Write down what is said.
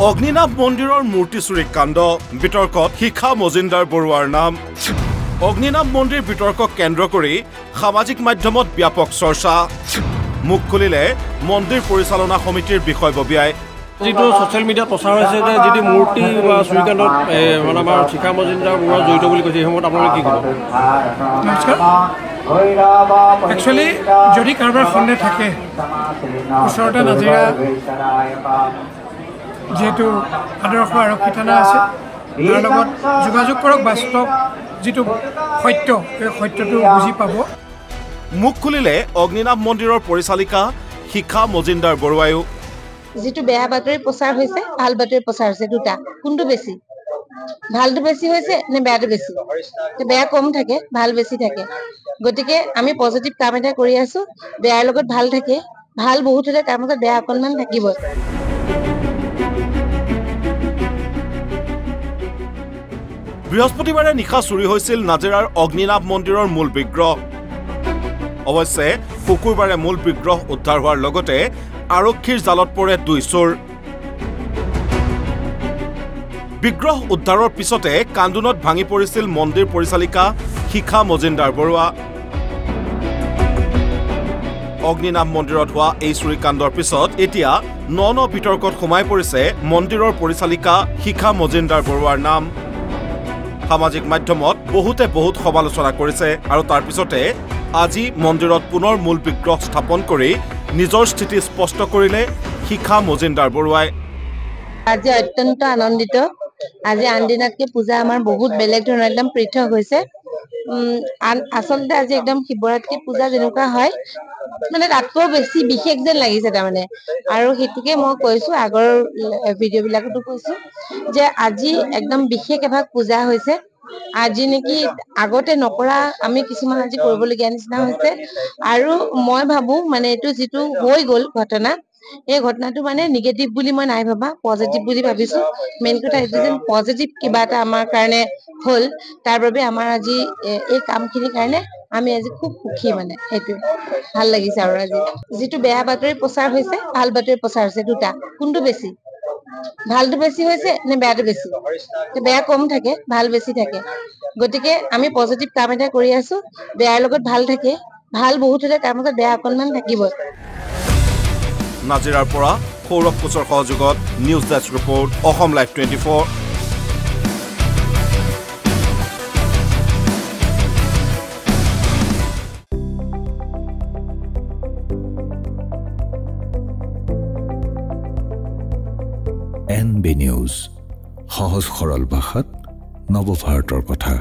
অগ্নিনাভ মন্দিৰৰ মূৰ্তি চুৰি কাণ্ড বিতৰ্কত শিখা মজিন্দাৰ বৰুৱাৰ নাম অগ্নিনাভ মন্দিৰ বিতৰ্কক কেন্দ্ৰ কৰি সামাজিক মাধ্যমত ব্যাপক চৰ্চা মুখ খুলিলে মন্দিৰ পৰিচালনা সমিতিৰ বিষয়ববীয়াই যেটো সোশ্যাল মিডিয়া প্ৰচাৰ হৈছে যে যদি মূৰ্তি বা চুৰিকাণ্ডত মানে আমাৰ শিখা মজিন্দাৰ বৰুৱা জড়িত বুলি কৈছে সময়ত আপোনালোকে কি ক'ব নমস্কাৰ একচুৱেলি যদি কাৰোবাৰ সন্দেহ থাকে ওচৰতে নাজিৰা যেহেতু আদৰ্শ আৰক্ষী থানা আছে তাৰ লগত যোগাযোগ কৰক বাস্তৱ যেটো সত্য এই সত্যটো বুজি পাব মুখ খুলিলে অগ্নিনাভ মন্দিৰৰ পৰিচালিকা শিখা মজিন্দাৰ বৰুৱায়ো যেটো বেয়া বাতৰি প্ৰচাৰ হৈছে ভাল বাতৰি প্ৰচাৰ হৈছে দুটা কোনটো বেছি ভালটো বেছি হৈছে নে বেয়াটো বেছি বেয়া কম থাকে ভাল বেছি থাকে গতিকে আমি পজিটিভ কাম এটা কৰি আছো বেয়াৰ লগত ভাল থাকে ভাল বহুত হলে তাৰ মাজত বেয়া অকণমান থাকিব বৃহস্পতিবাৰে নিশা চুৰি হৈছিল নাজিৰাৰ অগ্নিনাভ মন্দিৰৰ মূল বিগ্ৰহ অৱশ্যে শুকুৰবাৰে মূল বিগ্ৰহ উদ্ধাৰ হোৱাৰ লগতে আৰক্ষীৰ জালত পৰে দুই চোৰ বিগ্ৰহ উদ্ধাৰৰ পিছতে কান্দুনত ভাঙি পৰিছিল মন্দিৰ পৰিচালিকা শিখা মজিন্দাৰ বৰুৱা অগ্নিনাভ মন্দিৰত হোৱা এই চুৰিকাণ্ডৰ পিছত এতিয়া ন বিতৰ্কত সোমাই পৰিছে মন্দিৰৰ পৰিচালিকা শিখা মজিন্দাৰ বৰুৱাৰ নাম সামাজিক মাধ্যমত বহুত সমালোচনা কৰিছে আৰু তাৰ পিছতে আজি মন্দিৰত পুনৰ মূল বিগ্ৰহ স্থাপন কৰি নিজৰ স্থিতি স্পষ্ট কৰিলে শিখা মজিন্দাৰ বৰুৱাই আজি অত্যন্ত আনন্দিত আজি আনদিনাতকে পূজা আমাৰ বহুত বেলেগ ধৰণৰ একদম পৃথক হৈছে আচলতে আজি একদম শিৱৰাত্ৰি পূজা যেনেকুৱা হয় মানে তাতকৈ বেছি বিশেষ যেন লাগিছে তাৰমানে আৰু হেতুকে মই কৈছো আগৰ ভিডিঅ' বিলাকতো কৈছো যে আজি একদম বিশেষ এভাগ পূজা হৈছে আজি নেকি আগতে নকৰা আমি কিছুমান আজি কৰিবলগীয়া নিচিনা হৈছে আৰু মই ভাবো মানে এইটো যেটো হৈ গ'ল ঘটনা এই ঘটনাটো মানে নিগেটিভ বুলি মই নাই ভাবা পজিটিভ বুলি ভাবিছো মেইন কথা এইটো যেন পজিটিভ কিবা এটা আমাৰ কাৰণে হ'ল তাৰ বাবে আমাৰ আজি এই কামখিনিৰ কাৰণে আমি আজি খুব সুখী মানে সেইটো ভাল লাগিছে আৰু আজি যেটো বেয়া বাতৰি প্ৰচাৰ হৈছে ভাল বাতৰি প্ৰচাৰ হৈছে দুটা কোনটো বেছি ভালটো বেছি হৈছে নে বেয়াটো বেছি বেয়া কম থাকে ভাল বেছি থাকে গতিকে আমি পজিটিভ কাম এটা কৰি আছো বেয়াৰ লগত ভাল থাকে ভাল বহুত হলে তাৰ মাজত বেয়া অকণমান থাকিব নাজিৰাৰ পৰা সৌৰভ কোচৰ সহযোগত news desk report Assam live 24 NB news সহজ সৰল ভাষাত নৱভাৰতৰ কথা